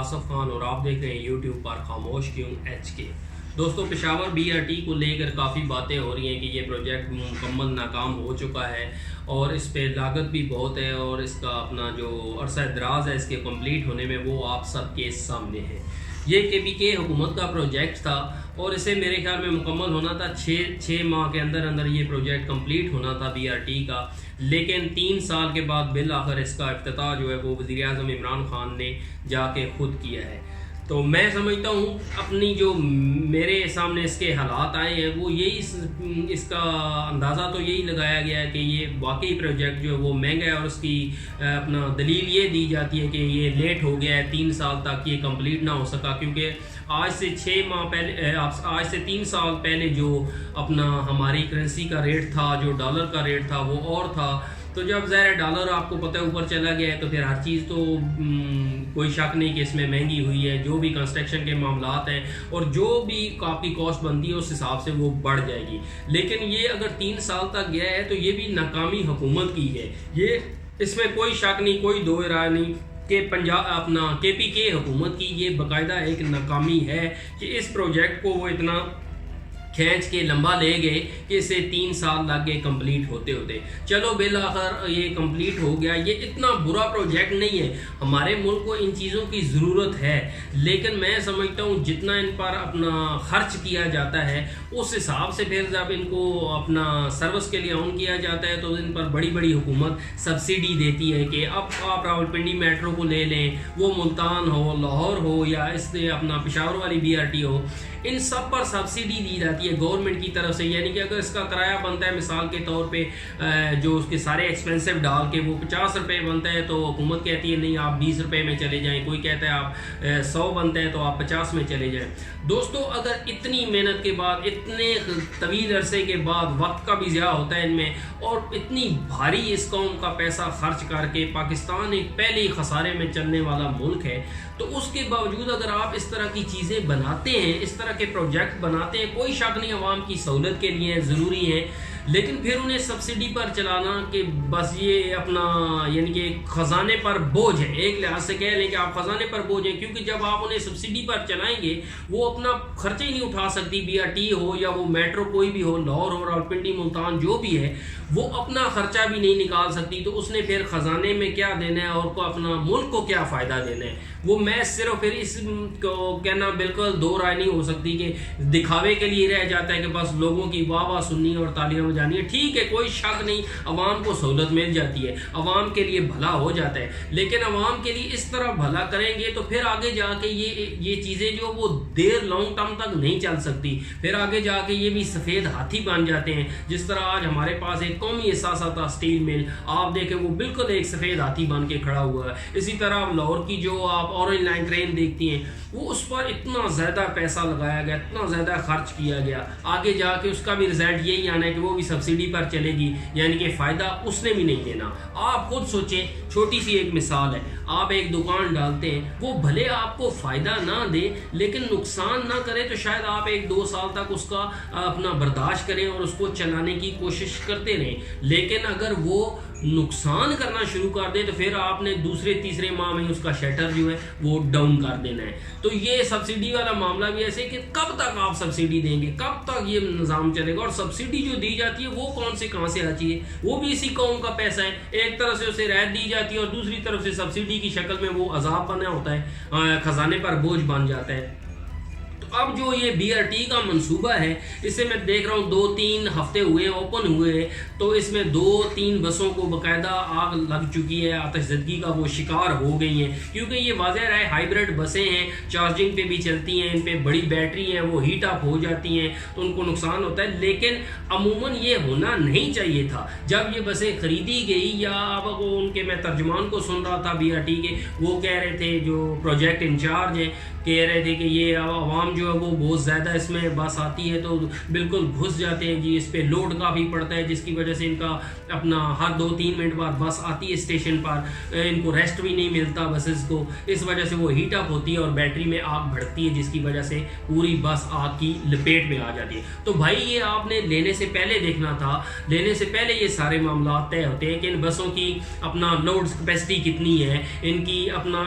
आसफ खान और आप देख रहे हैं यूट्यूब पर खामोश क्यों HK। दोस्तों, पेशावर BRT को लेकर काफ़ी बातें हो रही हैं कि ये प्रोजेक्ट मुकम्मल नाकाम हो चुका है और इस पे लागत भी बहुत है और इसका अपना जो अरसा दराज है इसके कंप्लीट होने में वो आप सबके सामने है। ये KPK हुकूमत का प्रोजेक्ट था और इसे मेरे ख्याल में मुकम्मल होना था छः माह के अंदर अंदर ये प्रोजेक्ट कंप्लीट होना था BRT का, लेकिन 3 साल के बाद बिल आखिर इसका इफ्तिताह जो है वो वज़ीर आज़म इमरान खान ने जाके खुद किया है। तो मैं समझता हूँ अपनी जो मेरे सामने इसके हालात आए हैं वो यही इसका अंदाज़ा तो यही लगाया गया है कि ये वाकई प्रोजेक्ट जो है वो महंगा है और उसकी अपना दलील ये दी जाती है कि ये लेट हो गया है, 3 साल तक ये कंप्लीट ना हो सका, क्योंकि आज से 6 माह पहले आज से 3 साल पहले जो अपना हमारी करेंसी का रेट था, जो डॉलर का रेट था वो और था। तो जब ज़ाहिर डॉलर आपको पता है ऊपर चला गया है तो फिर हर चीज़ तो कोई शक नहीं कि इसमें महंगी हुई है। जो भी कंस्ट्रक्शन के मामलात हैं और जो भी आपकी कॉस्ट बनती है उस हिसाब से वो बढ़ जाएगी। लेकिन ये अगर 3 साल तक गया है तो ये भी नाकामी हुकूमत की है, ये इसमें कोई शक नहीं, कोई दो राय नहीं कि पंजाब अपना KPK हुकूमत की ये बाकायदा एक नाकामी है कि इस प्रोजेक्ट को वो इतना खींच के लंबा ले गए कि इसे 3 साल लग गए कंप्लीट होते होते। चलो बिल आखिर ये कंप्लीट हो गया। ये इतना बुरा प्रोजेक्ट नहीं है, हमारे मुल्क को इन चीज़ों की ज़रूरत है, लेकिन मैं समझता हूँ जितना इन पर अपना खर्च किया जाता है उस हिसाब से फिर जब इनको अपना सर्विस के लिए ऑन किया जाता है तो इन पर बड़ी बड़ी हुकूमत सब्सिडी देती है कि अब आप रावलपिंडी मेट्रो को ले लें, वो मुल्तान हो, लाहौर हो या इससे अपना पेशावर वाली BRT हो, इन सब पर सब्सिडी दी जाती है गवर्नमेंट की तरफ से। यानी कि अगर इसका किराया बनता है मिसाल के तौर पे जो उसके सारे एक्सपेंसिव डाल के वो 50 रुपये बनता है तो हुकूमत कहती है नहीं आप 20 रुपये में चले जाएं, कोई कहता है आप 100 बनता है तो आप 50 में चले जाएं। दोस्तों, अगर इतनी मेहनत के बाद, इतने तवील अरसे के बाद, वक्त का भी ज़्यादा होता है इनमें और इतनी भारी इस कौम का पैसा खर्च करके पाकिस्तान एक पहले ही खसारे में चलने वाला मुल्क है, तो उसके बावजूद अगर आप इस तरह की चीज़ें बनाते हैं, इस तरह के प्रोजेक्ट बनाते हैं, कोई शक नहीं अवाम की सहूलत के लिए ज़रूरी है, लेकिन फिर उन्हें सब्सिडी पर चलाना कि बस ये अपना यानी कि ख़जाने पर बोझ है। एक लिहाज से कह लें कि आप ख़जाने पर बोझ हैं, क्योंकि जब आप उन्हें सब्सिडी पर चलाएंगे वो अपना खर्चा ही नहीं उठा सकती। BRT हो या वो मेट्रो कोई भी हो, लाहौर हो, रावलपिंडी, मुल्तान जो भी है, वो अपना खर्चा भी नहीं निकाल सकती, तो उसने फिर ख़जाने में क्या देना है और को अपना मुल्क को क्या फ़ायदा देना है। वो मैं सिर्फ फिर इस को कहना बिल्कुल दो राय नहीं हो सकती कि दिखावे के लिए रह जाता है कि बस लोगों की वाह वाह सुननी और तालियां बजानी है। ठीक है, कोई शक नहीं, अवाम को सहूलत मिल जाती है, अवाम के लिए भला हो जाता है, लेकिन अवाम के लिए इस तरह भला करेंगे तो फिर आगे जाके ये चीज़ें जो वो देर लॉन्ग टर्म तक नहीं चल सकती। फिर आगे जाके ये भी सफ़ेद हाथी बन जाते हैं। जिस तरह आज हमारे पास एक कौमी एहसास था स्टील मिल, आप देखें वो बिल्कुल एक सफ़ेद हाथी बन के खड़ा हुआ है। इसी तरह लाहौर की जो आप ऑरेंज लाइन ट्रेन देखती हैं, वो उस पर इतना ज़्यादा पैसा लगाया गया, इतना ज़्यादा खर्च किया गया, आगे जाके उसका भी रिजल्ट यही आना है कि वो भी सब्सिडी पर चलेगी, यानी कि फ़ायदा उसने भी नहीं देना। आप खुद सोचें, छोटी सी एक मिसाल है, आप एक दुकान डालते हैं, वो भले आपको फ़ायदा ना दे लेकिन नुकसान ना करे, तो शायद आप 1-2 साल तक उसका अपना बर्दाश्त करें और उसको चलाने की कोशिश करते रहें। लेकिन अगर वो नुकसान करना शुरू कर दे तो फिर आपने दूसरे तीसरे माह में उसका शटर जो है वो डाउन कर देना है। तो ये सब्सिडी वाला मामला भी ऐसे कि कब तक आप सब्सिडी देंगे, कब तक ये निज़ाम चलेगा, और सब्सिडी जो दी जाती है वो कौन से कहाँ से आती है, वो भी इसी कौम का पैसा है। एक तरफ से उसे रियायत दी जाती है और दूसरी तरफ से सब्सिडी की शक्ल में वो अजाब बना होता है, खजाने पर बोझ बन जाता है। अब जो ये BRT का मंसूबा है, इसे मैं देख रहा हूँ 2-3 हफ्ते हुए ओपन हुए, तो इसमें 2-3 बसों को बाकायदा आग लग चुकी है, आतिशज़दगी का वो शिकार हो गई हैं, क्योंकि ये वाज़ह रहा है हाइब्रिड बसें हैं, चार्जिंग पे भी चलती हैं, इन पे बड़ी बैटरी हैं, वो हीट अप हो जाती हैं तो उनको नुकसान होता है। लेकिन अमूमन ये होना नहीं चाहिए था। जब ये बसें ख़रीदी गई, या अब वो उनके मैं तर्जुमान को सुन रहा था BRT के, वो कह रहे थे जो प्रोजेक्ट इंचार्ज हैं کہہ رہے تھے کہ یہ عوام جو ہے وہ بہت زیادہ اس میں بس آتی ہے تو بالکل گھس جاتے ہیں جی، اس پہ لوڈ کافی پڑتا ہے جس کی وجہ سے ان کا اپنا ہر 2-3 منٹ بعد بس آتی ہے اسٹیشن پر، ان کو ریسٹ بھی نہیں ملتا بسز کو، اس وجہ سے وہ ہیٹ اپ ہوتی ہے اور بیٹری میں آگ بھڑکتی ہے جس کی وجہ سے پوری بس آگ کی لپیٹ میں آ جاتی ہے۔ تو بھائی یہ آپ نے لینے سے پہلے دیکھنا تھا، لینے سے پہلے یہ سارے معاملات طے ہوتے ہیں کہ ان بسوں کی اپنا لوڈ کیپیسٹی کتنی ہے، ان کی اپنا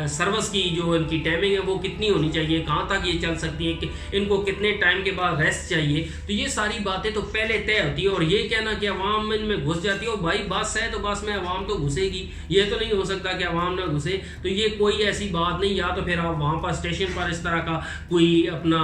سروس کی جو ان کی ٹائمنگ ہے وہ کتنی ہونی چاہیے، کہاں تک یہ چل سکتی ہے، کہ ان کو کتنے ٹائم کے بعد ریسٹ چاہیے، تو یہ ساری باتیں تو پہلے طے ہوتی ہے۔ اور یہ کہنا کہ عوام ان میں گھس جاتی ہے، اور بھائی بس ہے تو بس میں عوام تو گھسے گی، یہ تو نہیں ہو سکتا کہ عوام نہ گھسے، تو یہ کوئی ایسی بات نہیں۔ یا تو پھر آپ وہاں پر اسٹیشن پر اس طرح کا کوئی اپنا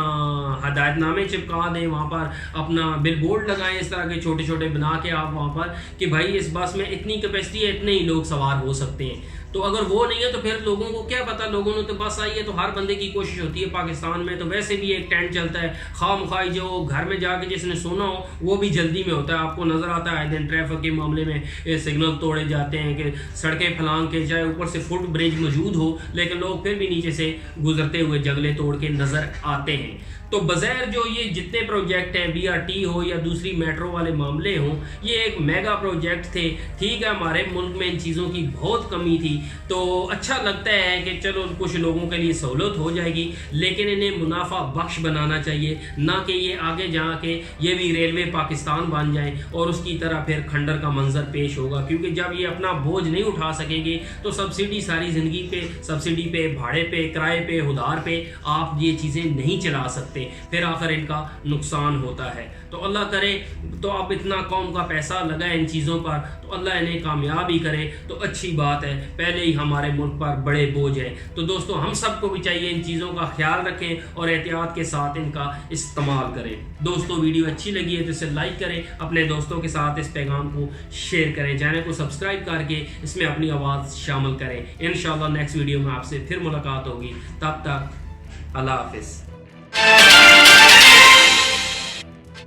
ہدایت نامے چپکا دیں، وہاں پر اپنا بل بورڈ لگائیں اس طرح کے چھوٹے چھوٹے بنا کے آپ وہاں پر کہ بھائی اس بس میں اتنی کیپیسٹی ہے، اتنے ہی لوگ سوار ہو سکتے ہیں۔ تو اگر وہ نہیں ہے تو پھر لوگوں کو کیا پتا، لوگوں نے تو بس آئی ہے تو ہر بندے کی کوشش ہوتی ہے پاکستان میں تو ویسے بھی ایک ٹینٹ چلتا ہے، خواہ مخواہ جو گھر میں جا کے جس نے سونا ہو وہ بھی جلدی میں ہوتا ہے، آپ کو نظر آتا ہے آئے دن ٹریفک کے معاملے میں سگنل توڑے جاتے ہیں کہ سڑکیں پھلانگ کے، چاہے اوپر سے فٹ برج موجود ہو لیکن لوگ پھر بھی نیچے سے گزرتے ہوئے جگلے توڑ کے نظر آتے ہیں۔ تو بظاہر جو یہ جتنے پروجیکٹ ہیں BRT ہو یا دوسری میٹرو والے معاملے ہوں، یہ ایک میگا پروجیکٹ تھے، ٹھیک ہے ہمارے ملک میں ان چیزوں کی بہت کمی تھی تو اچھا لگتا ہے کہ چلو کچھ لوگوں کے لیے سہولت ہو جائے گی، لیکن انہیں منافع بخش بنانا چاہیے، نہ کہ یہ آگے جا کے یہ بھی ریلوے پاکستان بن جائیں اور اس کی طرح پھر کھنڈر کا منظر پیش ہوگا، کیونکہ جب یہ اپنا بوجھ نہیں اٹھا سکیں گے تو سبسڈی ساری زندگی پہ، سبسڈی پہ، بھاڑے پہ، کرائے پہ، ہدار پہ آپ یہ چیزیں نہیں چلا سکتے، پھر آخر ان کا نقصان ہوتا ہے۔ تو اللہ کرے تو آپ اتنا قوم کا پیسہ لگائیں ان چیزوں پر تو اللہ انہیں کامیاب ہی کرے تو اچھی بات ہے، پہلے ہی ہمارے ملک پر بڑے بوجھ ہیں۔ تو دوستو ہم سب کو بھی چاہیے ان چیزوں کا خیال رکھیں اور احتیاط کے ساتھ ان کا استعمال کریں۔ دوستو ویڈیو اچھی لگی ہے تو اسے لائک کریں، اپنے دوستوں کے ساتھ اس پیغام کو شیئر کریں، چینل کو سبسکرائب کر کے اس میں اپنی آواز شامل کریں۔ انشاءاللہ نیکسٹ ویڈیو میں آپ سے پھر ملاقات ہوگی، تب تک اللہ حافظ۔